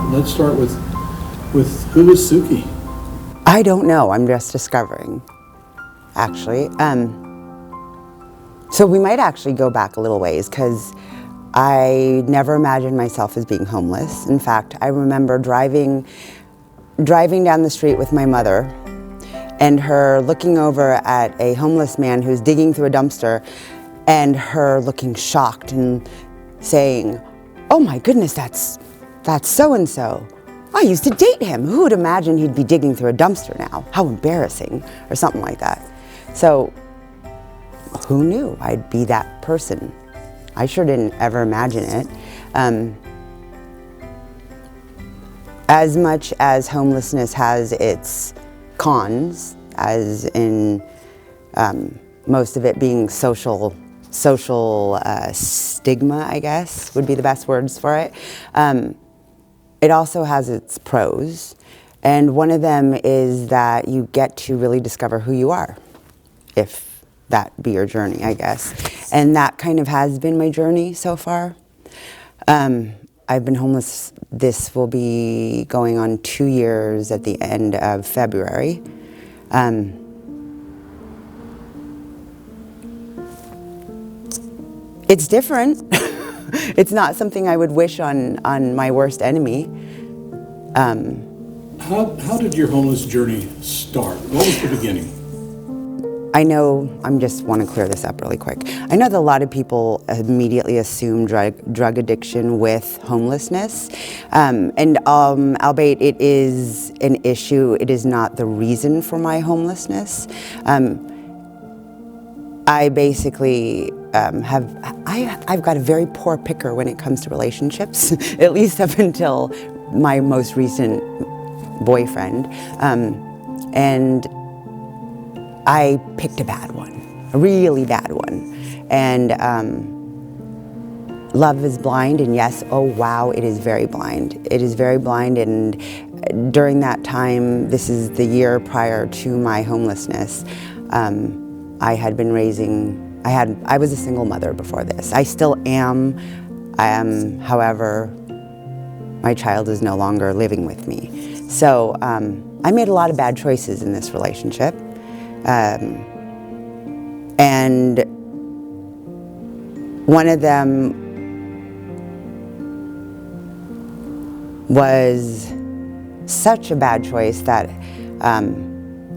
Let's start with who is Suki? I don't know. I'm just discovering, actually. So we might actually go back a little ways, because I never imagined myself as being homeless. In fact, I remember driving down the street with my mother and her looking over at a homeless man who's digging through a dumpster, and her looking shocked and saying, "Oh my goodness, that's so-and-so. I used to date him. Who would imagine he'd be digging through a dumpster now? How embarrassing," or something like that. So who knew I'd be that person? I sure didn't ever imagine it. As much as homelessness has its cons, as in most of it being social stigma, I guess, would be the best words for it. It also has its pros, and one of them is that you get to really discover who you are, if that be your journey, I guess. And that kind of has been my journey so far. I've been homeless, this will be going on 2 years at the end of February. It's different. It's not something I would wish on my worst enemy. How did your homeless journey start? What was the beginning? I know, I just want to clear this up really quick. I know that a lot of people immediately assume drug addiction with homelessness. Albeit it is an issue, it is not the reason for my homelessness. I basically I've got a very poor picker when it comes to relationships, at least up until my most recent boyfriend. And I picked a bad one, a really bad one. And love is blind, and yes, oh wow, it is very blind. It is very blind, and during that time, this is the year prior to my homelessness, I had been raising, I was a single mother before this. I still am. However, my child is no longer living with me. So I made a lot of bad choices in this relationship. And one of them was such a bad choice that,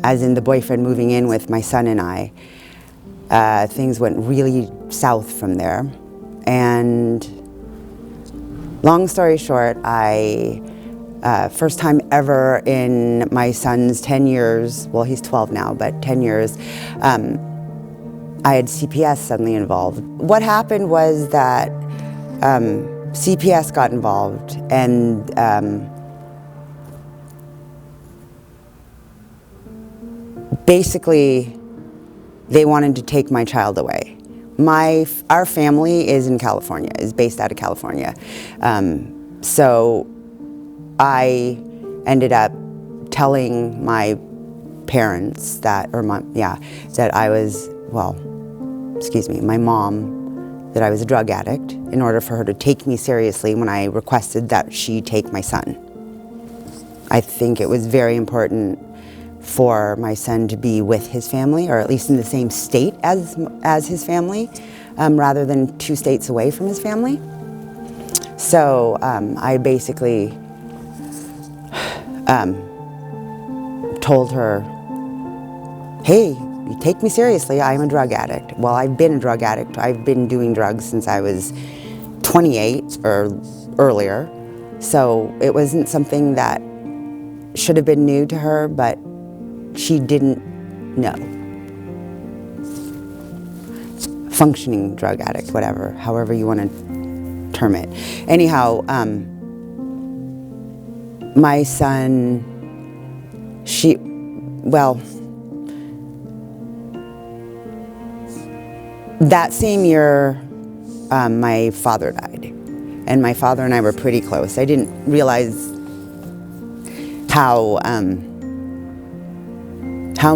as in the boyfriend moving in with my son and I, things went really south from there. And long story short, first time ever in my son's 10 years, well, he's 12 now, but 10 years, I had CPS suddenly involved. What happened was that CPS got involved, and basically they wanted to take my child away. Our family is in California, is based out of California. So I ended up telling my parents that I was, my mom, that I was a drug addict, in order for her to take me seriously when I requested that she take my son. I think it was very important for my son to be with his family, or at least in the same state as his family, rather than 2 states away from his family. So I basically told her, "Hey, you take me seriously, I'm a drug addict." Well, I've been a drug addict. I've been doing drugs since I was 28 or earlier. So it wasn't something that should have been new to her, but she didn't know. Functioning drug addict, whatever, however you want to term it. Anyhow, my son, that same year, my father died, and my father and I were pretty close. I didn't realize how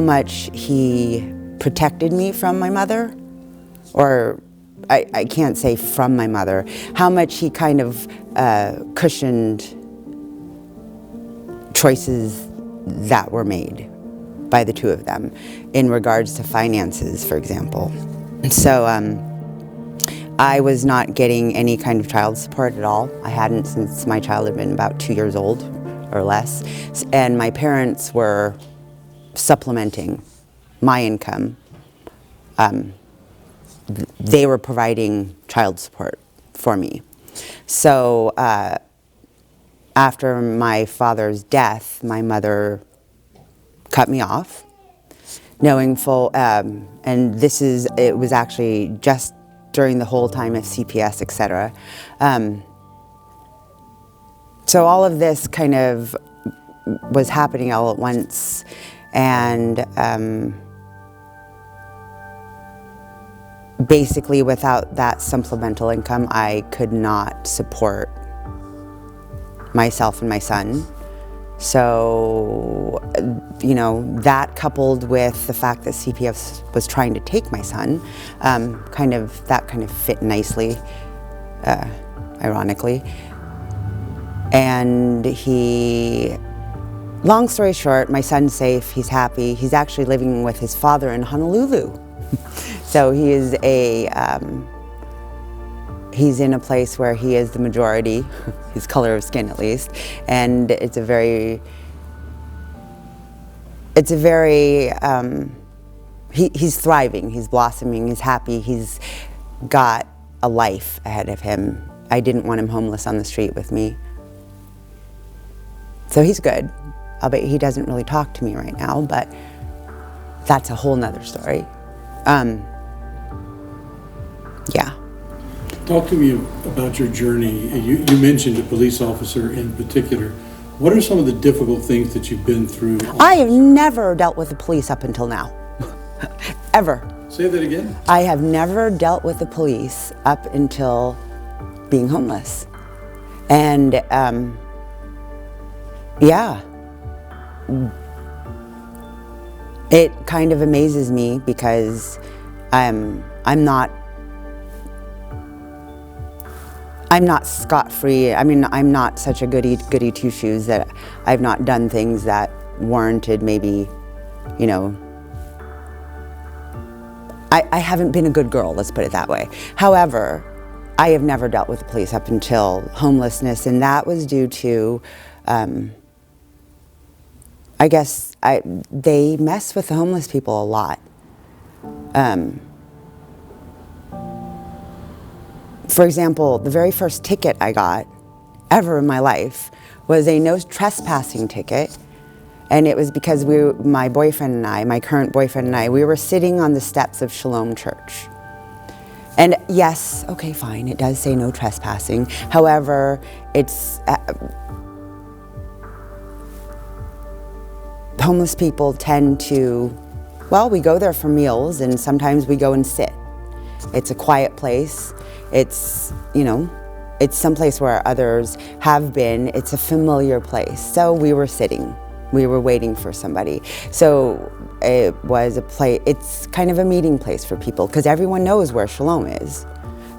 much he protected me from my mother, or I can't say from my mother, how much he kind of cushioned choices that were made by the two of them in regards to finances, for example. So I was not getting any kind of child support at all. I hadn't since my child had been about 2 years old or less. And my parents were supplementing my income. They were providing child support for me. So after my father's death, my mother cut me off, knowing full, and it was actually just during the whole time of CPS, etc. So all of this kind of was happening all at once, and basically without that supplemental income, I could not support myself and my son. So, that coupled with the fact that CPS was trying to take my son, kind of fit nicely, ironically. And long story short, my son's safe, he's happy. He's actually living with his father in Honolulu. So he is he's in a place where he is the majority, his color of skin at least, and it's a very, he's thriving, he's blossoming, he's happy, he's got a life ahead of him. I didn't want him homeless on the street with me. So he's good. Albeit he doesn't really talk to me right now, but that's a whole nother story. Yeah. Talk to me about your journey. You mentioned a police officer in particular. What are some of the difficult things that you've been through? I have never dealt with the police up until now. Ever. Say that again? I have never dealt with the police up until being homeless. And yeah. It kind of amazes me because I'm not scot-free. I mean, I'm not such a goody two-shoes that I've not done things that warranted maybe, I haven't been a good girl, let's put it that way. However, I have never dealt with the police up until homelessness, and that was due to, I guess, they mess with the homeless people a lot. For example, the very first ticket I got ever in my life was a no trespassing ticket. And it was because my current boyfriend and I, we were sitting on the steps of Shalom Church. And yes, okay, fine, it does say no trespassing. However, it's, homeless people tend to, we go there for meals and sometimes we go and sit. It's a quiet place. It's, it's someplace where others have been. It's a familiar place. So we were sitting. We were waiting for somebody. So it was it's kind of a meeting place for people because everyone knows where Shalom is.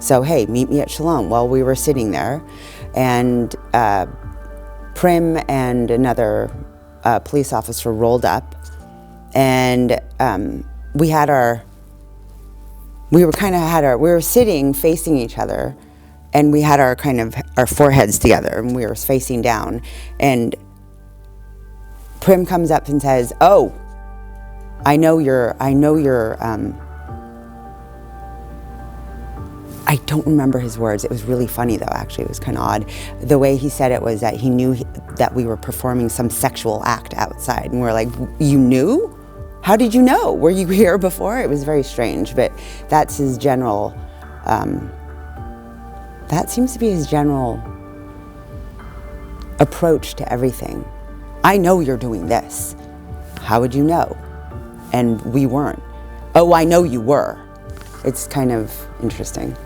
So, hey, meet me at Shalom. Well, we were sitting there and Prim and another police officer rolled up and we were sitting facing each other and we had our foreheads together and we were facing down, and Prim comes up and says, "Oh, I know you're I don't remember his words. It was really funny though, actually. It was kind of odd. The way he said it was that he knew that we were performing some sexual act outside. And we're like, you knew? How did you know? Were you here before? It was very strange, but that's his general, that seems to be his general approach to everything. I know you're doing this. How would you know? And we weren't. Oh, I know you were. It's kind of interesting.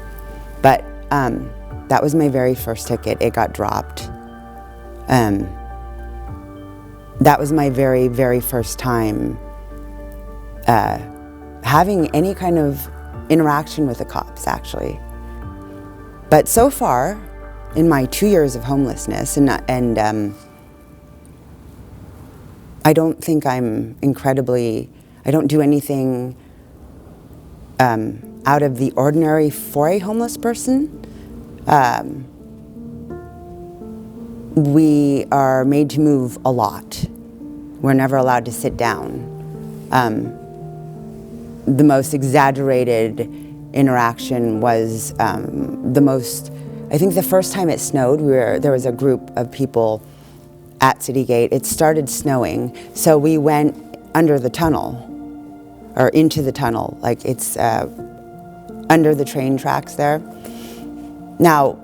But that was my very first ticket. It got dropped. That was my very, very first time having any kind of interaction with the cops, actually. But so far, in my 2 years of homelessness, and I don't think I don't do anything out of the ordinary for a homeless person. We are made to move a lot. We're never allowed to sit down. The most exaggerated interaction was I think the first time it snowed, there was a group of people at City Gate. It started snowing, so we went under the tunnel, or into the tunnel, like it's under the train tracks there. Now,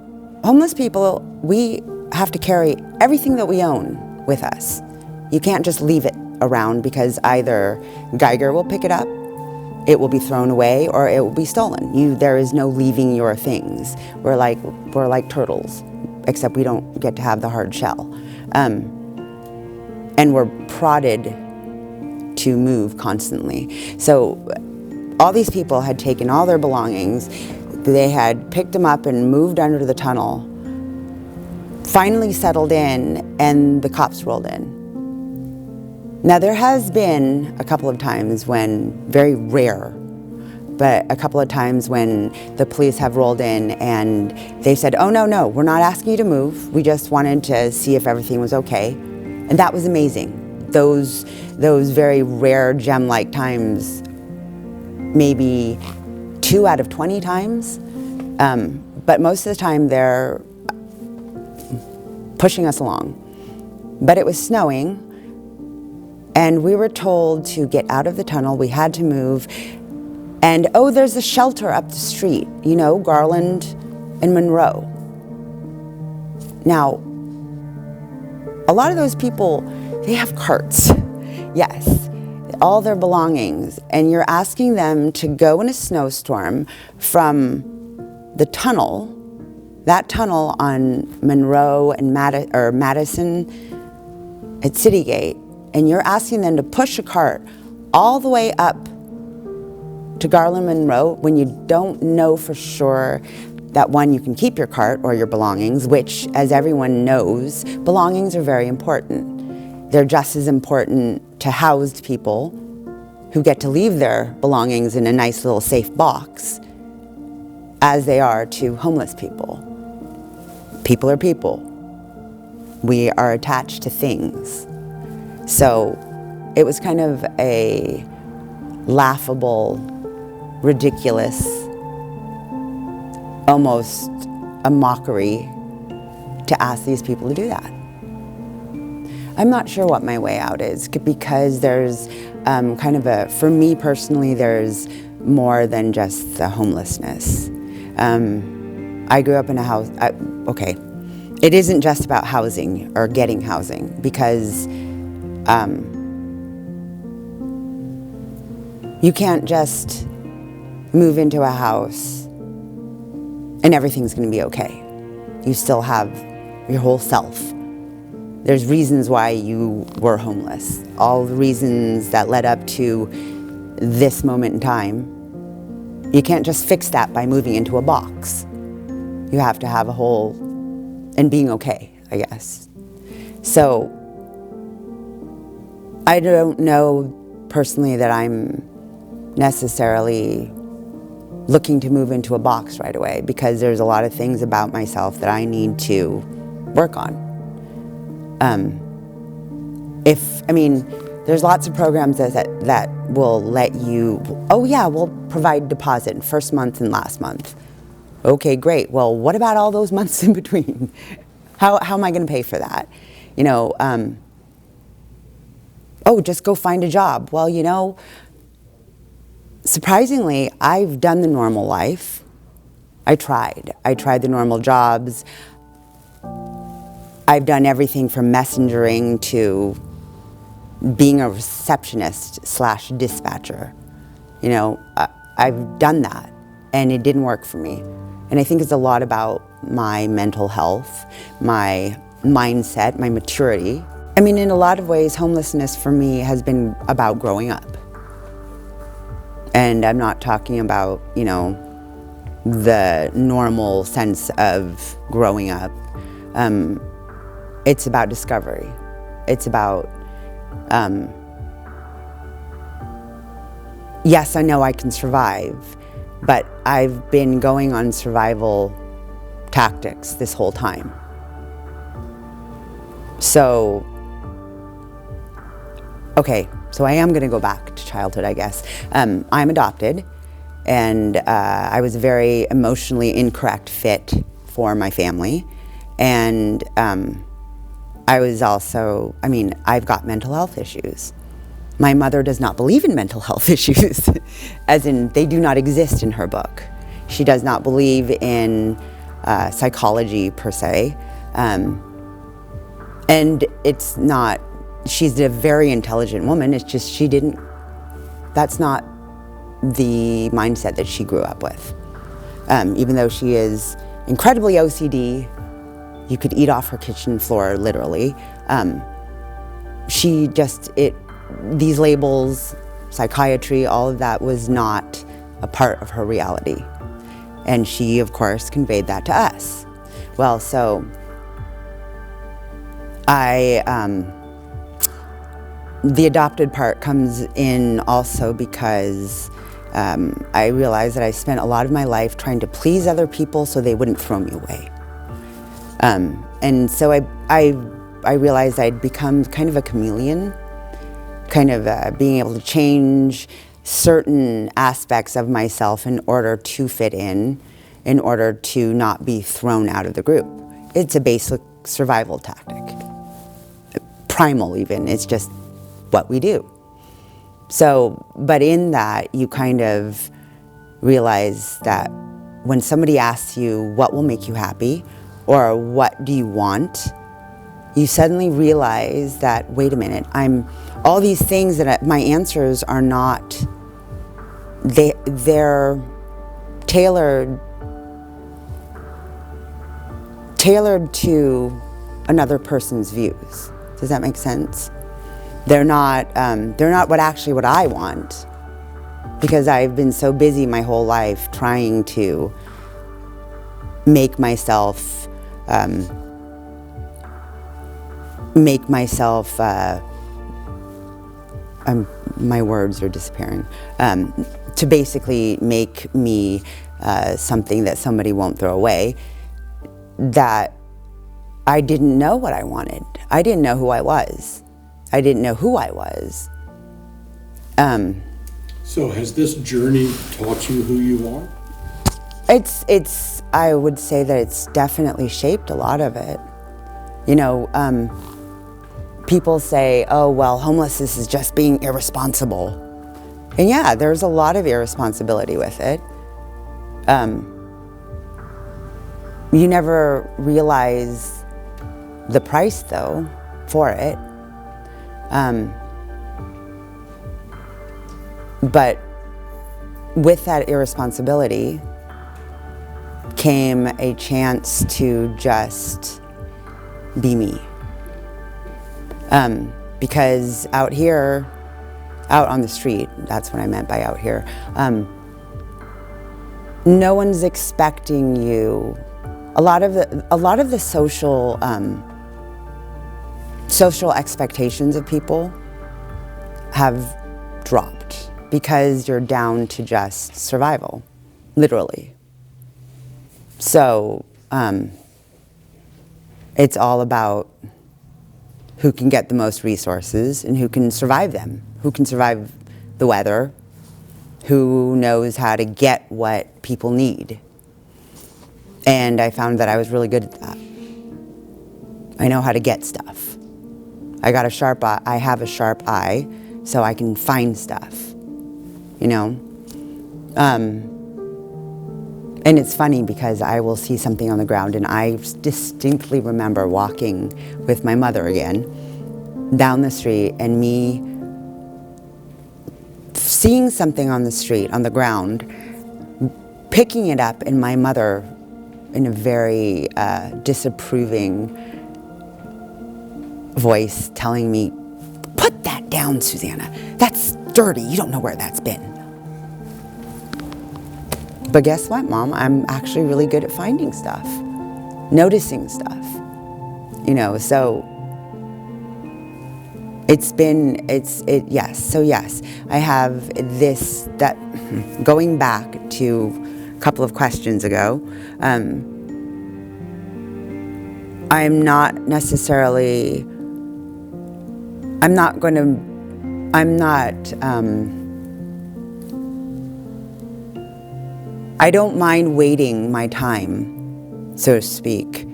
homeless people, we have to carry everything that we own with us. You can't just leave it around, because either Geiger will pick it up, it will be thrown away, or it will be stolen. There is no leaving your things. We're like turtles, except we don't get to have the hard shell. And we're prodded to move constantly. So all these people had taken all their belongings, they had picked them up and moved under the tunnel, finally settled in, and the cops rolled in. Now, there has been a couple of times when, very rare, but a couple of times when the police have rolled in and they said, oh, no, we're not asking you to move. We just wanted to see if everything was okay. And that was amazing. Those very rare gem-like times, maybe 2 out of 20 times. But most of the time they're pushing us along. But it was snowing, and we were told to get out of the tunnel. We had to move. And, oh, there's a shelter up the street, Garland and Monroe. Now, a lot of those people, they have carts, yes, all their belongings. And you're asking them to go in a snowstorm from the tunnel, that tunnel on Monroe and Madison at City Gate, and you're asking them to push a cart all the way up to Garland Monroe when you don't know for sure that, one, you can keep your cart or your belongings, which, as everyone knows, belongings are very important. They're just as important to housed people who get to leave their belongings in a nice little safe box as they are to homeless people. People are people. We are attached to things. So it was kind of a laughable, ridiculous, almost a mockery to ask these people to do that. I'm not sure what my way out is, because there's for me personally, there's more than just the homelessness. I grew up in a house, it isn't just about housing or getting housing, because you can't just move into a house and everything's going to be okay. You still have your whole self. There's reasons why you were homeless, all the reasons that led up to this moment in time. You can't just fix that by moving into a box. You have to have a whole, and being okay, I guess. So I don't know personally that I'm necessarily looking to move into a box right away, because there's a lot of things about myself that I need to work on. There's lots of programs that will let you, we'll provide deposit first month and last month. Okay, great. Well, what about all those months in between? How am I going to pay for that? Just go find a job. Well, surprisingly, I've done the normal life. I tried the normal jobs. I've done everything from messengering to being a receptionist / dispatcher. I've done that, and it didn't work for me. And I think it's a lot about my mental health, my mindset, my maturity. In a lot of ways, homelessness for me has been about growing up. And I'm not talking about, the normal sense of growing up. It's about discovery. It's about Yes, I know I can survive, but I've been going on survival tactics this whole time. So, okay, so I am going to go back to childhood, I guess. I'm adopted, and I was a very emotionally incorrect fit for my family. And I was also, I've got mental health issues. My mother does not believe in mental health issues, as in they do not exist in her book. She does not believe in psychology per se. And it's not, she's a very intelligent woman, it's just that's not the mindset that she grew up with. Even though she is incredibly OCD, you could eat off her kitchen floor, literally. These labels, psychiatry, all of that was not a part of her reality. And she, of course, conveyed that to us. Well, so the adopted part comes in also because I realized that I spent a lot of my life trying to please other people so they wouldn't throw me away. And so I realized I'd become kind of a chameleon, kind of being able to change certain aspects of myself in order to fit in order to not be thrown out of the group. It's a basic survival tactic. Primal even, it's just what we do. So, but in that, you kind of realize that when somebody asks you what will make you happy or what do you want, you suddenly realize that, wait a minute, all these things that my answers are not, they're tailored to another person's views. Does that make sense? They're not what I want, because I've been so busy my whole life trying to make myself my words are disappearing, to basically make me something that somebody won't throw away, that I didn't know what I wanted. I didn't know who I was. I didn't know who I was. So has this journey taught you who you are? I would say that it's definitely shaped a lot of it. People say, oh, well, homelessness is just being irresponsible. And yeah, there's a lot of irresponsibility with it. You never realize the price, though, for it. But with that irresponsibility came a chance to just be me. Because out on the street, that's what I meant by out here, no one's expecting you. A lot of the social expectations of people have dropped because you're down to just survival, literally. So it's all about who can get the most resources and who can survive them, who can survive the weather, who knows how to get what people need. And I found that I was really good at that. I know how to get stuff. I have a sharp eye, so I can find stuff, And it's funny because I will see something on the ground, and I distinctly remember walking with my mother again down the street and me seeing something on the street, on the ground, picking it up, and my mother in a very disapproving voice telling me, "Put that down, Susanna. That's dirty. You don't know where that's been." But guess what, Mom? I'm actually really good at finding stuff, noticing stuff, so Yes. So yes, I have going back to a couple of questions ago. I'm not necessarily, I'm not going to, I'm not, I don't mind waiting my time, so to speak,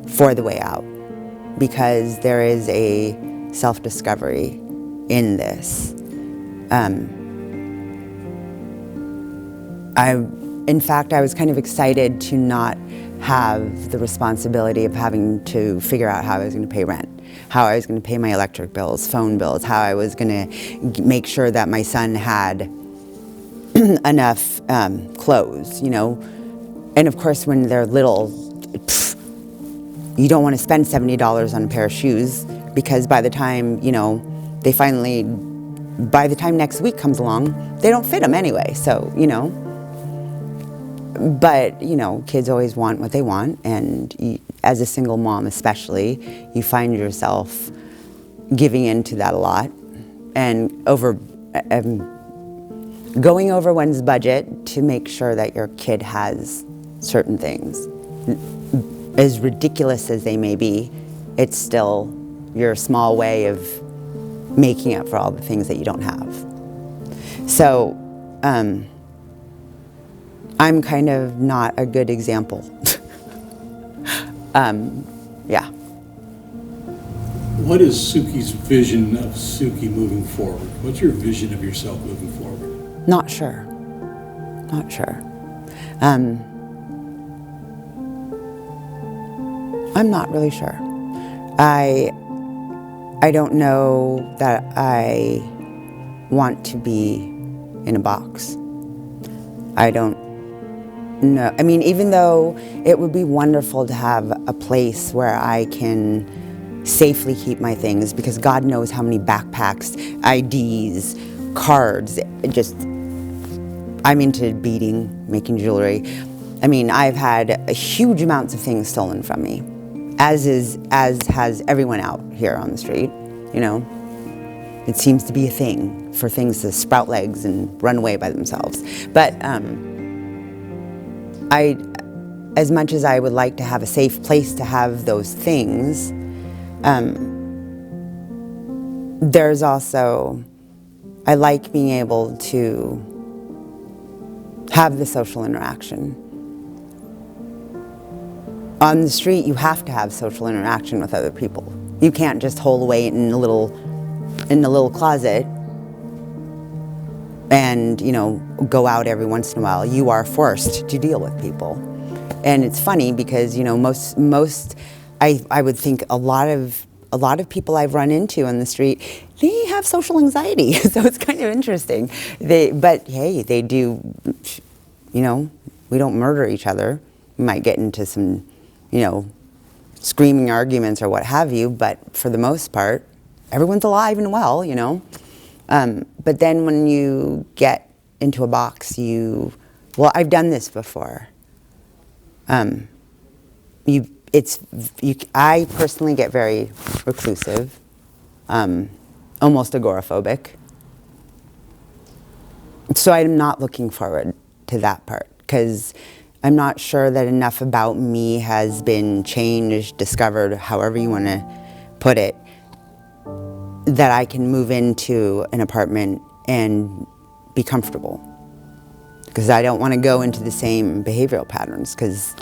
for the way out, because there is a self-discovery in this. In fact, I was kind of excited to not have the responsibility of having to figure out how I was going to pay rent, how I was going to pay my electric bills, phone bills, how I was going to make sure that my son had enough clothes, you know. And of course, when they're little, you don't want to spend $70 on a pair of shoes, because by the time, you know, by the time next week comes along, they don't fit them anyway. So, you know, but, you know, kids always want what they want. And as a single mom especially, you find yourself giving into that a lot and going over one's budget to make sure that your kid has certain things. As ridiculous as they may be, it's still your small way of making up for all the things that you don't have. So I'm kind of not a good example. Yeah. What is Suki's vision of Suki moving forward? What's your vision of yourself moving forward? Not sure. Not sure. I'm not really sure. I don't know that I want to be in a box. I don't know. I mean, even though it would be wonderful to have a place where I can safely keep my things, because God knows how many backpacks, IDs, cards, I'm into beading, making jewelry. I mean, I've had huge amounts of things stolen from me, as has everyone out here on the street, you know. It seems to be a thing for things to sprout legs and run away by themselves. But as much as I would like to have a safe place to have those things, there's also, I like being able to have the social interaction. On the street, you have to have social interaction with other people. You can't just hole away in a little closet and, you know, go out every once in a while. You are forced to deal with people. And it's funny because, you know, I would think a lot of people I've run into on the street, they have social anxiety. So it's kind of interesting. But hey, they do, you know, we don't murder each other. We might get into some, you know, screaming arguments or what have you, but for the most part, everyone's alive and well, you know. But then when you get into a box, I've done this before. I personally get very reclusive, almost agoraphobic. So I'm not looking forward to that part, because I'm not sure that enough about me has been changed, discovered, however you want to put it, that I can move into an apartment and be comfortable. Because I don't want to go into the same behavioral patterns, because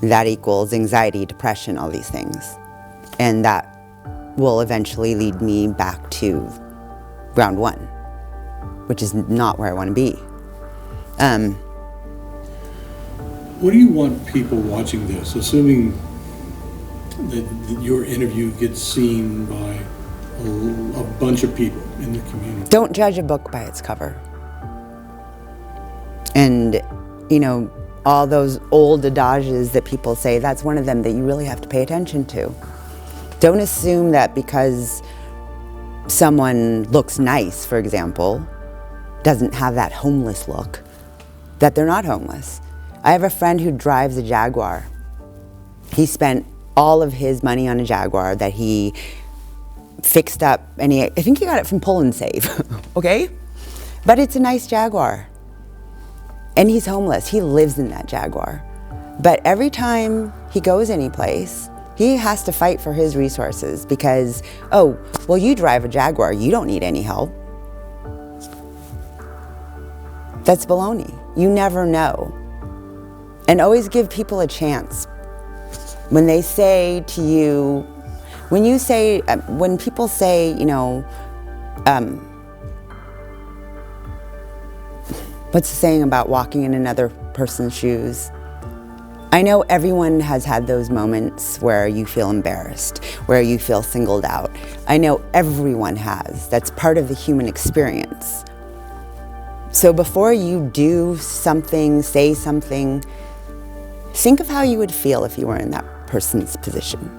that equals anxiety, depression, all these things. And that will eventually lead me back to ground one, which is not where I want to be. What do you want people watching this, assuming that your interview gets seen by a bunch of people in the community? Don't judge a book by its cover. And, you know, all those old adages that people say, that's one of them that you really have to pay attention to. Don't assume that because someone looks nice, for example, doesn't have that homeless look, that they're not homeless. I have a friend who drives a Jaguar. He spent all of his money on a Jaguar that he fixed up, and I think he got it from Pull and Save, okay? But it's a nice Jaguar. And he's homeless. He lives in that Jaguar. But every time he goes anyplace, he has to fight for his resources because, oh, well, you drive a Jaguar, you don't need any help. That's baloney. You never know. And always give people a chance. When they say to you, when people say, what's the saying about walking in another person's shoes? I know everyone has had those moments where you feel embarrassed, where you feel singled out. I know everyone has. That's part of the human experience. So before you do something, say something, think of how you would feel if you were in that person's position.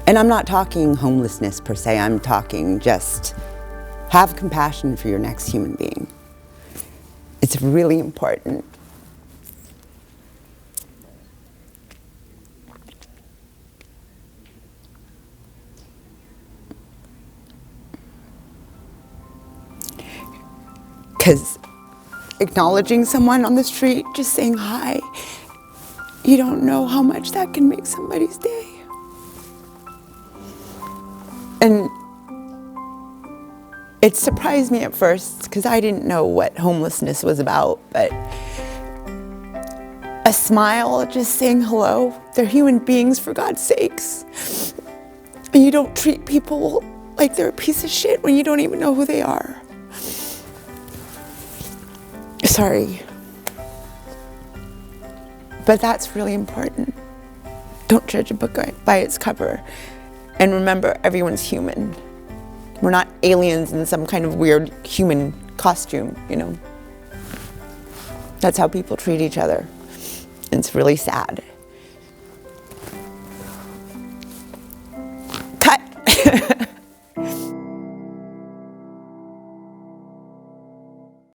And I'm not talking homelessness per se, I'm talking just have compassion for your next human being. It's really important. Because acknowledging someone on the street, just saying hi, you don't know how much that can make somebody's day. And it surprised me at first because I didn't know what homelessness was about, but a smile, just saying hello, they're human beings for God's sakes. And you don't treat people like they're a piece of shit when you don't even know who they are. Sorry. But that's really important. Don't judge a book by its cover. And remember, everyone's human. We're not aliens in some kind of weird human costume, That's how people treat each other. It's really sad.